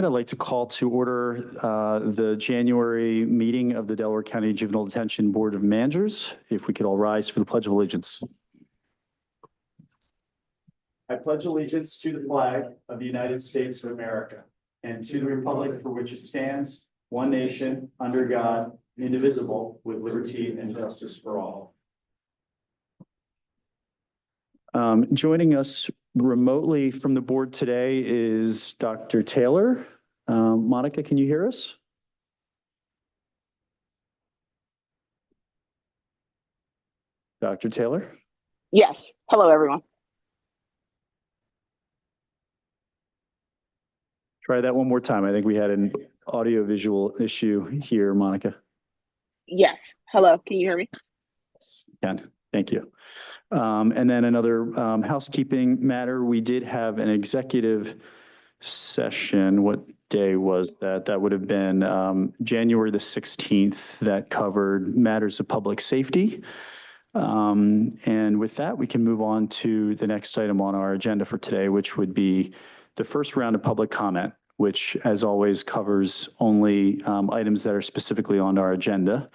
I'd like to call to order the January meeting of the Delaware County Juvenile Detention Board of Managers. If we could all rise for the Pledge of Allegiance. I pledge allegiance to the flag of the United States of America and to the republic for which it stands, one nation, under God, indivisible, with liberty and justice for all. Joining us remotely from the board today is Dr. Taylor. Monica, can you hear us? Dr. Taylor? Yes. Hello, everyone. Try that one more time. I think we had an audio-visual issue here, Monica. Yes. Hello. Can you hear me? Can. Thank you. And then another housekeeping matter. We did have an executive session. What day was that? That would have been January the 16th that covered matters of public safety. And with that, we can move on to the next item on our agenda for today, which would be the first round of public comment, which as always covers only items that are specifically on our agenda.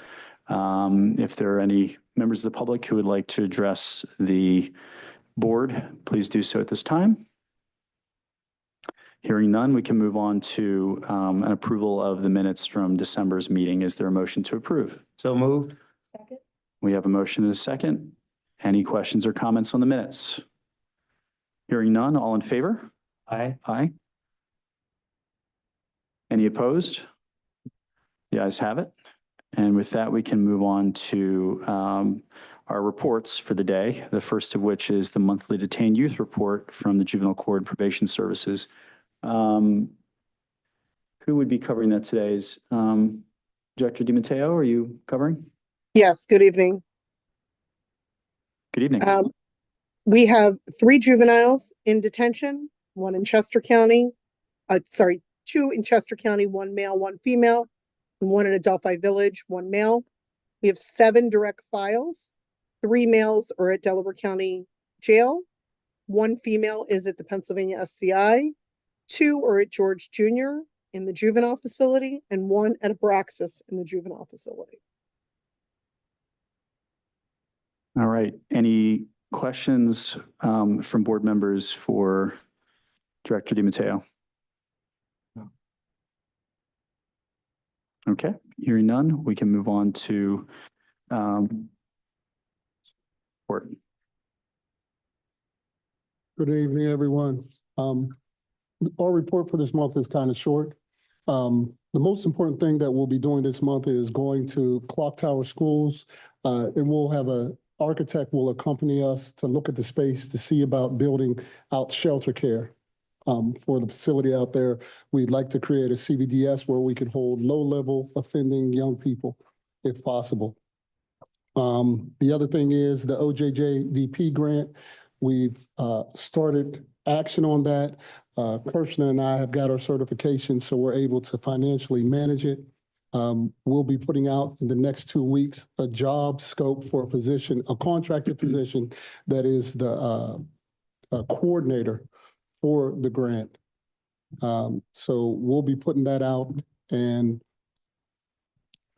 If there are any members of the public who would like to address the board, please do so at this time. Hearing none, we can move on to an approval of the minutes from December's meeting. Is there a motion to approve? So moved. Second. We have a motion and a second. Any questions or comments on the minutes? Hearing none, all in favor? Aye. Aye. Any opposed? The ayes have it. And with that, we can move on to our reports for the day, the first of which is the monthly detained youth report from the Juvenile Court and Probation Services. Who would be covering that today? Is Director DiMatteo, are you covering? Yes, good evening. Good evening. We have 3 juveniles in detention, 1 in Chester County, 2 in Chester County, 1 male, 1 female, and 1 in Adelphi Village, 1 male. We have 7 direct files. 3 males are at Delaware County Jail. 1 female is at the Pennsylvania SCI. 2 are at George Jr. in the juvenile facility, and 1 at Abraxas in the juvenile facility. All right. Any questions from board members for Director DiMatteo? No. Okay. Hearing none, we can move on to report. Good evening, everyone. Our report for this month is kind of short. The most important thing that we'll be doing this month is going to Clock Tower Schools, and we'll have an architect will accompany us to look at the space to see about building out shelter care for the facility out there. We'd like to create a CBDS where we can hold low-level offending young people, if possible. The other thing is the OJJDP grant. We've started action on that. Kirshner and I have got our certification, so we're able to financially manage it. We'll be putting out in the next 2 weeks a job scope for a position, a contracted position that is the coordinator for the grant. So we'll be putting that out, and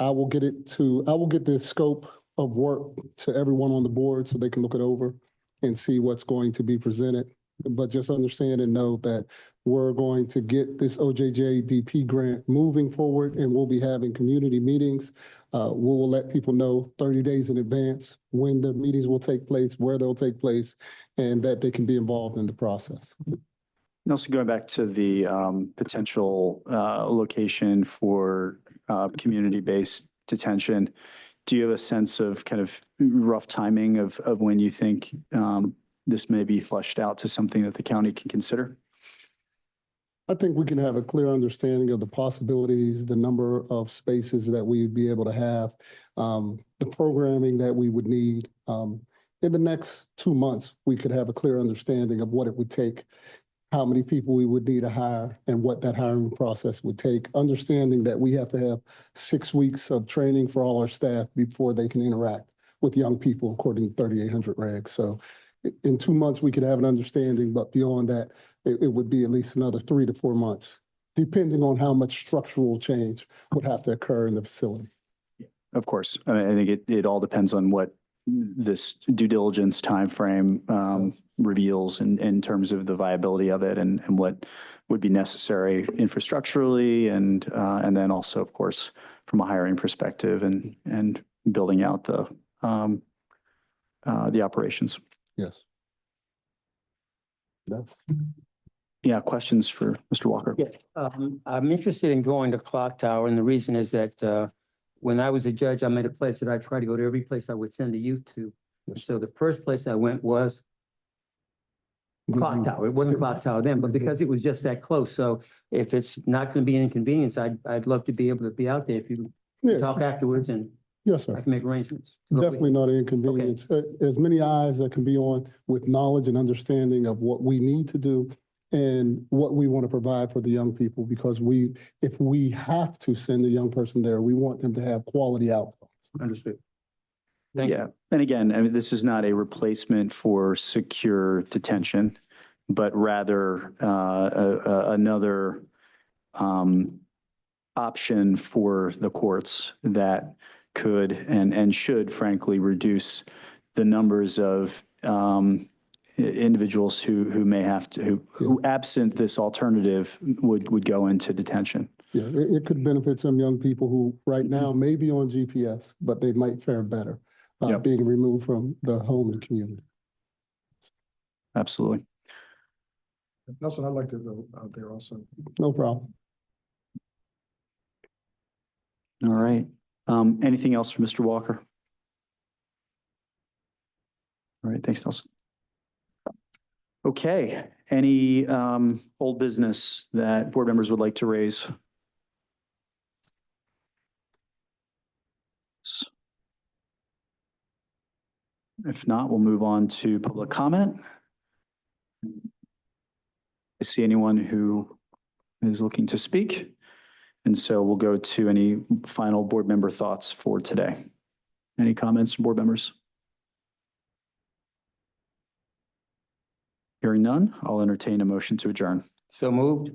I will get the scope of work to everyone on the board so they can look it over and see what's going to be presented. But just understand and know that we're going to get this OJJDP grant moving forward, and we'll be having community meetings. We will let people know 30 days in advance when the meetings will take place, where they'll take place, and that they can be involved in the process. And also going back to the potential location for community-based detention, do you have a sense of kind of rough timing of when you think this may be fleshed out to something that the county can consider? I think we can have a clear understanding of the possibilities, the number of spaces that we'd be able to have, the programming that we would need. In the next 2 months, we could have a clear understanding of what it would take, how many people we would need to hire, and what that hiring process would take, understanding that we have to have 6 weeks of training for all our staff before they can interact with young people according to 3,800 regs. So in 2 months, we could have an understanding, but beyond that, it would be at least another 3 to 4 months depending on how much structural change would have to occur in the facility. Of course. I mean, I think it all depends on what this due diligence timeframe reveals in terms of the viability of it and what would be necessary infrastructurally and then also, of course, from a hiring perspective and building out the operations. Yes. That's. Yeah, questions for Mr. Walker? Yes, I'm interested in going to Clock Tower, and the reason is that when I was a judge, I made a pledge that I try to go to every place I would send a youth to. Yes. So the first place I went was Clock Tower. It wasn't Clock Tower then, but because it was just that close. So if it's not going to be an inconvenience, I'd love to be able to be out there if you Yeah. talk afterwards and Yes, I sir. can make arrangements. Definitely not an inconvenience. As many eyes that can be on with knowledge and understanding of what we need to do and what we want to provide for the young people, because if we have to send a young person there, we want them to have quality outcomes. Understood. Thank you. Yeah. And again, I mean, this is not a replacement for secure detention, but rather another option for the courts that could and should frankly reduce the numbers of individuals who may have to, who absent this alternative would go into detention. Yeah, it could benefit some young people who right now may be on GPS, but they might fare better Yep. being removed from the home and community. Absolutely. Nelson, I'd like to go out there also. No problem. All right. Anything else for Mr. Walker? All right. Thanks, Nelson. Okay. Any old business that board members would like to raise? If not, we'll move on to public comment. I see anyone who is looking to speak. And so we'll go to any final board member thoughts for today. Any comments from board members? Hearing none, I'll entertain a motion to adjourn. So moved.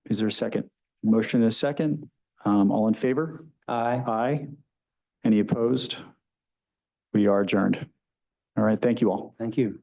Is there a second? Motion and a second. All in favor? Aye. Aye. Any opposed? We are adjourned. All right. Thank you all. Thank you.